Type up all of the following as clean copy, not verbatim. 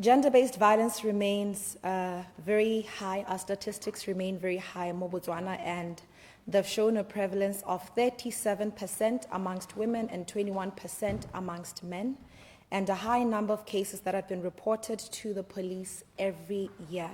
Gender-based violence remains very high. Our statistics remain very high in Botswana, and they've shown a prevalence of 37% amongst women and 21% amongst men, and a high number of cases that have been reported to the police every year.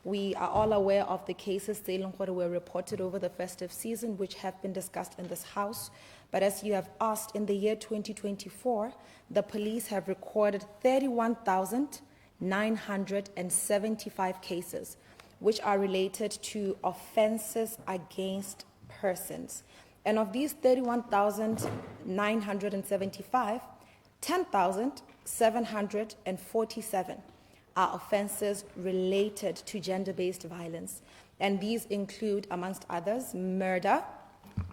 We are all aware of the cases that were reported over the festive season, which have been discussed in this House. But as you have asked, in the year 2024, the police have recorded 31,975 cases, which are related to offenses against persons. And of these 31,975, 10,747 are offenses related to gender-based violence. And these include, amongst others, murder,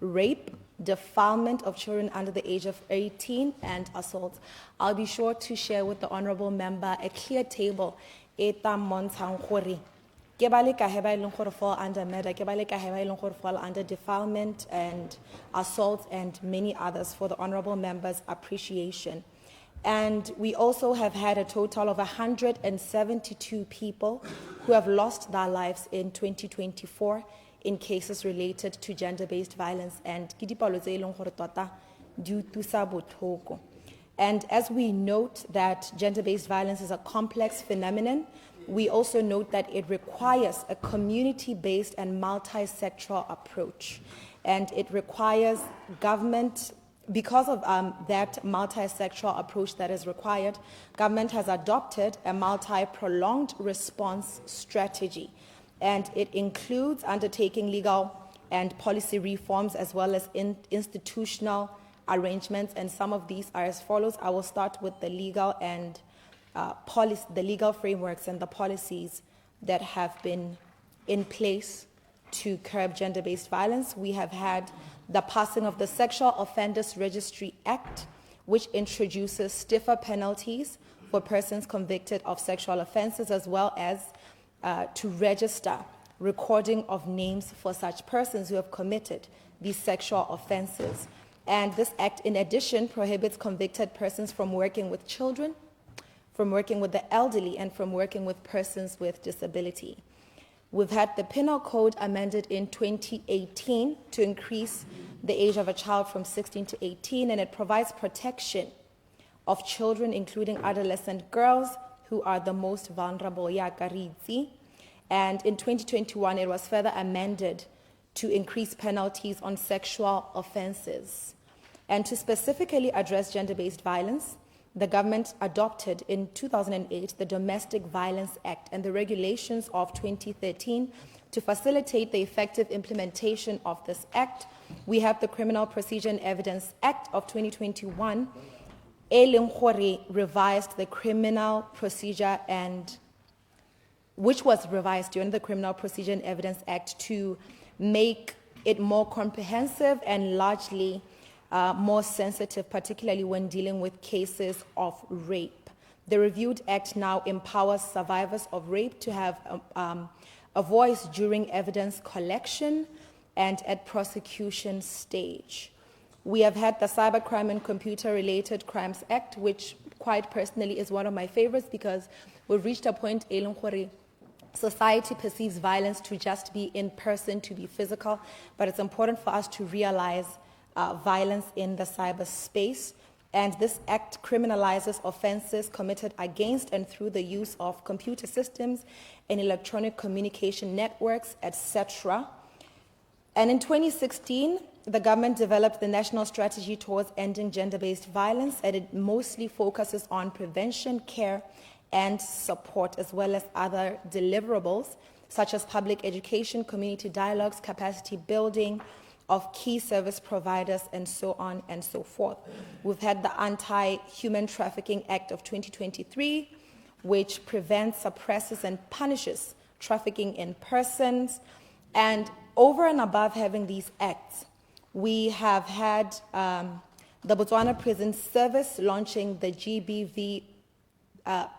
rape, defilement of children under the age of 18, and assault. I'll be sure to share with the honorable member a clear table fall under murder, fall under defilement and assault, and many others for the honorable member's appreciation. And we also have had a total of 172 people who have lost their lives in 2024 in cases related to gender-based violence. And as we note that gender-based violence is a complex phenomenon, we also note that it requires a community-based and multi-sectoral approach. And it requires government. Because of that multi-sectoral approach that is required, government has adopted a multi-pronged response strategy. And it includes undertaking legal and policy reforms as well as institutional arrangements. And some of these are as follows. I will start with the legal and the legal frameworks and the policies that have been in place to curb gender-based violence. We have had the passing of the Sexual Offenders Registry Act, which introduces stiffer penalties for persons convicted of sexual offenses, as well as to register recording of names for such persons who have committed these sexual offenses. And this act, in addition, prohibits convicted persons from working with children, from working with the elderly, and from working with persons with disability. We've had the Penal Code amended in 2018 to increase the age of a child from 16 to 18, and it provides protection of children, including adolescent girls, who are the most vulnerable. And in 2021, it was further amended to increase penalties on sexual offenses. And to specifically address gender-based violence, the government adopted in 2008 the Domestic Violence Act and the regulations of 2013 to facilitate the effective implementation of this act. We have the Criminal Procedure and Evidence Act of 2021, revised the criminal procedure, and which was revised during the Criminal Procedure and Evidence Act to make it more comprehensive and largely more sensitive, particularly when dealing with cases of rape. The reviewed act now empowers survivors of rape to have a voice during evidence collection and at prosecution stage. We have had the Cybercrime and Computer-Related Crimes Act, which quite personally is one of my favorites because we've reached a point where society perceives violence to just be in person, to be physical, but it's important for us to realize violence in the cyberspace. And this act criminalizes offenses committed against and through the use of computer systems and electronic communication networks, etc. And in 2016, the government developed the National Strategy towards Ending Gender-Based Violence, and it mostly focuses on prevention, care, and support, as well as other deliverables, such as public education, community dialogues, capacity building of key service providers, and so on and so forth. We've had the Anti-Human Trafficking Act of 2023, which prevents, suppresses, and punishes trafficking in persons. And over and above having these acts, we have had the Botswana Prison Service launching the GBV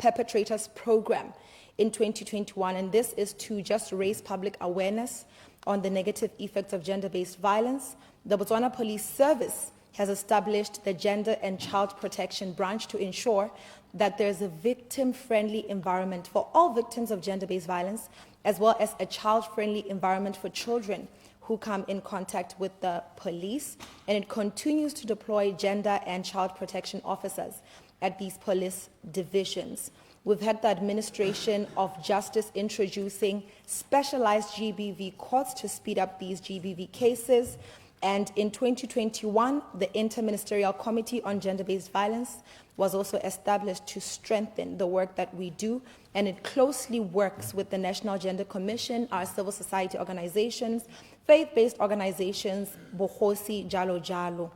Perpetrators Program in 2021, and this is to just raise public awareness on the negative effects of gender-based violence. The Botswana Police Service has established the Gender and Child Protection Branch to ensure that there's a victim-friendly environment for all victims of gender-based violence, as well as a child-friendly environment for children who come in contact with the police. And it continues to deploy gender and child protection officers at these police divisions. We've had the Administration of Justice introducing specialized GBV courts to speed up these GBV cases. And in 2021, the Interministerial Committee on Gender-Based Violence was also established to strengthen the work that we do, and it closely works with the National Gender Commission, our civil society organizations, faith-based organizations, bohosi, jalo jalo.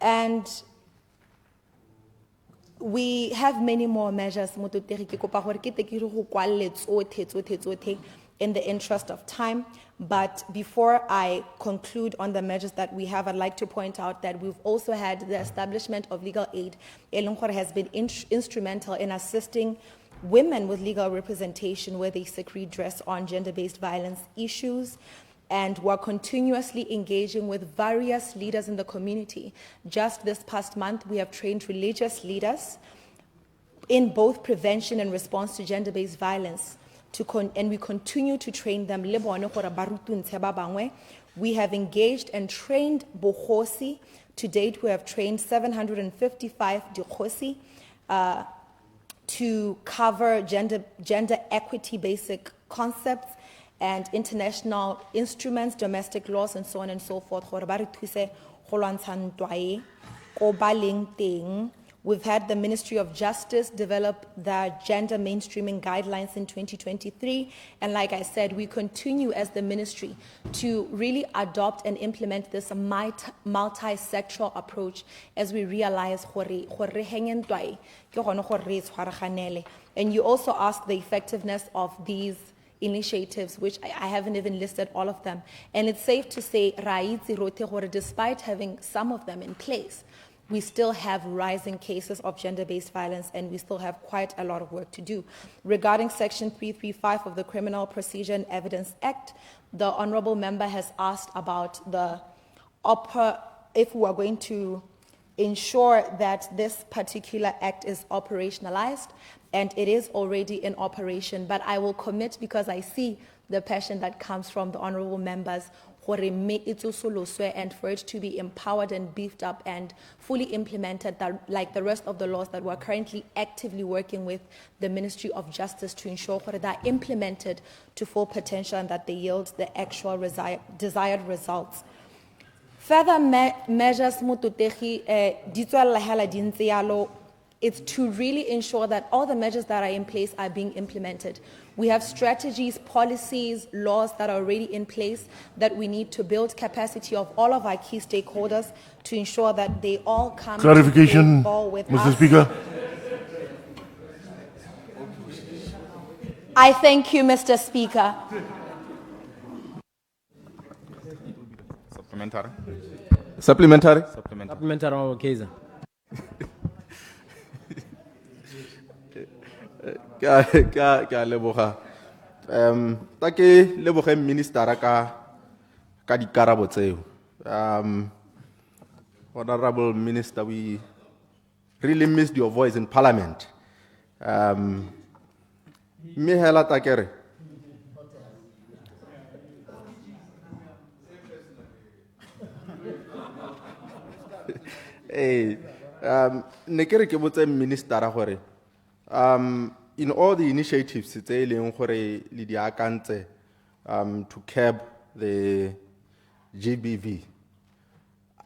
And we have many more measures in the interest of time. But before I conclude on the measures that we have, I'd like to point out that we've also had the establishment of legal aid. Elungkore has been instrumental in assisting women with legal representation where they seek redress on gender-based violence issues. And we're continuously engaging with various leaders in the community. Just this past month, we have trained religious leaders in both prevention and response to gender-based violence. And we continue to train them. We have engaged and trained bohosi. To date, we have trained 755 dikhosi to cover gender equity basic concepts and international instruments, domestic laws, and so on and so forth. We've had the Ministry of Justice develop the gender mainstreaming guidelines in 2023. And like I said, we continue as the ministry to really adopt and implement this multi-sectoral approach as we realize and you also ask the effectiveness of these initiatives, which I haven't even listed all of them. And it's safe to say, despite having some of them in place, we still have rising cases of gender-based violence, and we still have quite a lot of work to do. Regarding Section 335 of the Criminal Procedure and Evidence Act, the Honorable Member has asked about if we are going to ensure that this particular act is operationalized, and it is already in operation. But I will commit, because I see the passion that comes from the Honorable Members, and for it to be empowered and beefed up and fully implemented, like the rest of the laws that we're currently actively working with the Ministry of Justice to ensure that they're implemented to full potential and that they yield the actual desired results. Further measures, it's to really ensure that all the measures that are in place are being implemented. We have strategies, policies, laws that are already in place that we need to build capacity of all of our key stakeholders to ensure that they all come Clarification, to with Mr. us. Speaker. I thank you, Mr. Speaker. Supplementary. Supplementary. Supplementary, Kaiser. Ka leboga ta ke leboga minister ka dikarabo tseo. Honorable Minister, we really missed your voice in Parliament. Me hela ta kere ne kere ke botse minister gore in all the initiatives tse leng gore le di akantse to curb the GBV,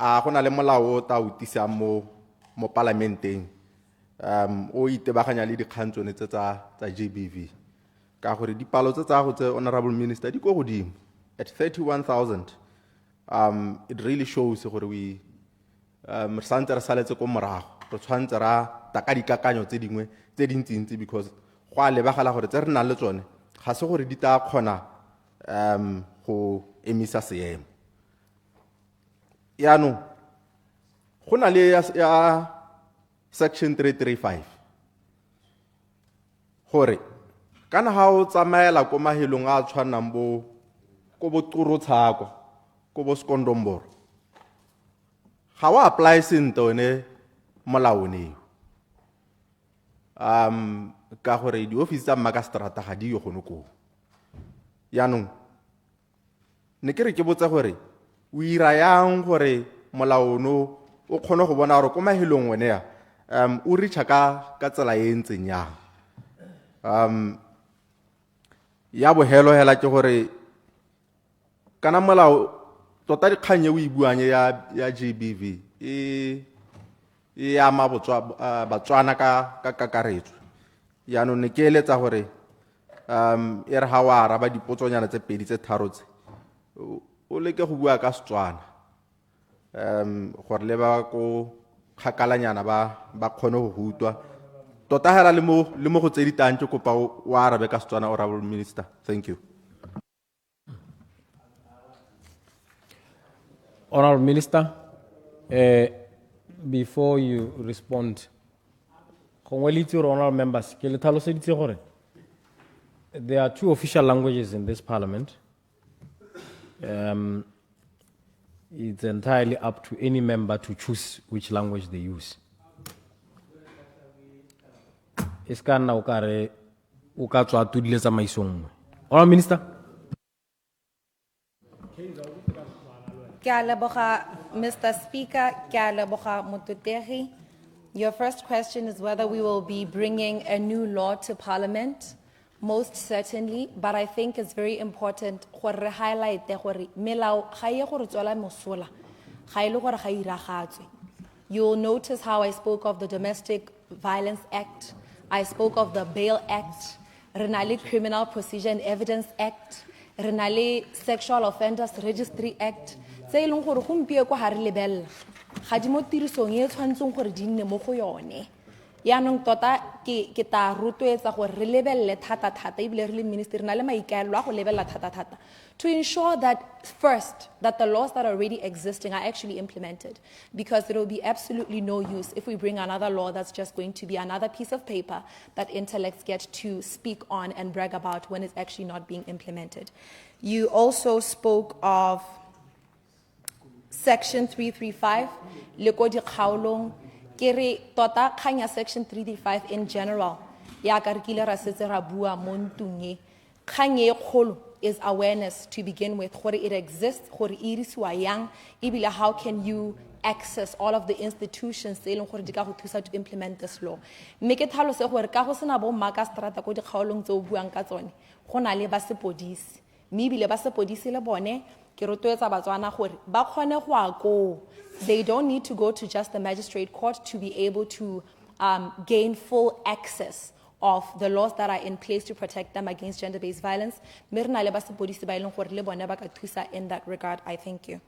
a gona le molao ta utisa mo parlamenteng o itebaganya le dikgantsone tsa GBV ka gore dipalo tsa go tse Honorable Minister di go godimo at 31,000. It really shows gore we re santse re saletse ko morago, re tshwantse ra taka dikakanyo tse dingwe tse dintsintsi, because go a lebagala gore tse re nang le tsone ga se gore di tla kgona go emisa seemo. Yaanong go na le ya Section 335 gore kana ha o tsamaela ko mahelong a tshwanang ko bo Turutshako, ko bo Skondomboro, ga wa apply sentone molaone ka gore di office tsa mmaka strata ga di yo gono ko yaanong ne ke re ke botsa gore o ira yang gore molaono o kgone go bona gore ko mahelong wene ya o reacha ka tsela e ntseng yang ya bohelo hela ke gore kana molao tota dikgang e o e buang ya GBV e ama Batswana ka kakaretso yaanong ne ke eletsa gore e re ga o araba dipotsonyana tse pedi tse tharo tse o leke go bua ka Setswana gore le ba ko kgakalanyana ba kgone go rutwa tota hela le mo go tse ditang ke kopa o arabe ka Setswana, Honorable Minister. Thank you. Honorable Minister, before you respond, honorable members, there are two official languages in this parliament. It's entirely up to any member to choose which language they use. Honorable Minister. Mr. Speaker, Mututeri. Your first question is whether we will be bringing a new law to Parliament. Most certainly, but I think it's very important to highlight that you'll notice how I spoke of the Domestic Violence Act, I spoke of the Bail Act, Renali Criminal Procedure and Evidence Act, Renali Sexual Offenders Registry Act. Say long gore gompieko ga re lebella ga di mo tirisong e tshwantseng gore di nne mo go yone yaanong tota ke ta rotloetsa gore re lebelle thata ebile re le minister na le maikaelelo a go lebella thata to ensure that first that the laws that are already existing are actually implemented, because there will be absolutely no use if we bring another law that's just going to be another piece of paper that intellects get to speak on and brag about when it's actually not being implemented. You also spoke of Section 335, leko di kgaolong kere tota kanya Section 335 in general ya ka re kile ra setse ra bua mo ntung e kganye e kgolo is awareness to begin with, gore it exists, gore irisiwa yang, ibile how can you access all of the institutions tse leng gore di ka go thusa to implement this law. Mme ke tlhalose gore ka go sena bo mmaka strata ko di kgaolong tse o buang ka tsone go na le ba sepodisi mme ibile ba sepodisi le bone ke rotloetsa Batswana gore ba kgone go a ko. They don't need to go to just the magistrate court to be able to gain full access of the laws that are in place to protect them against gender-based violence. In that regard, I thank you.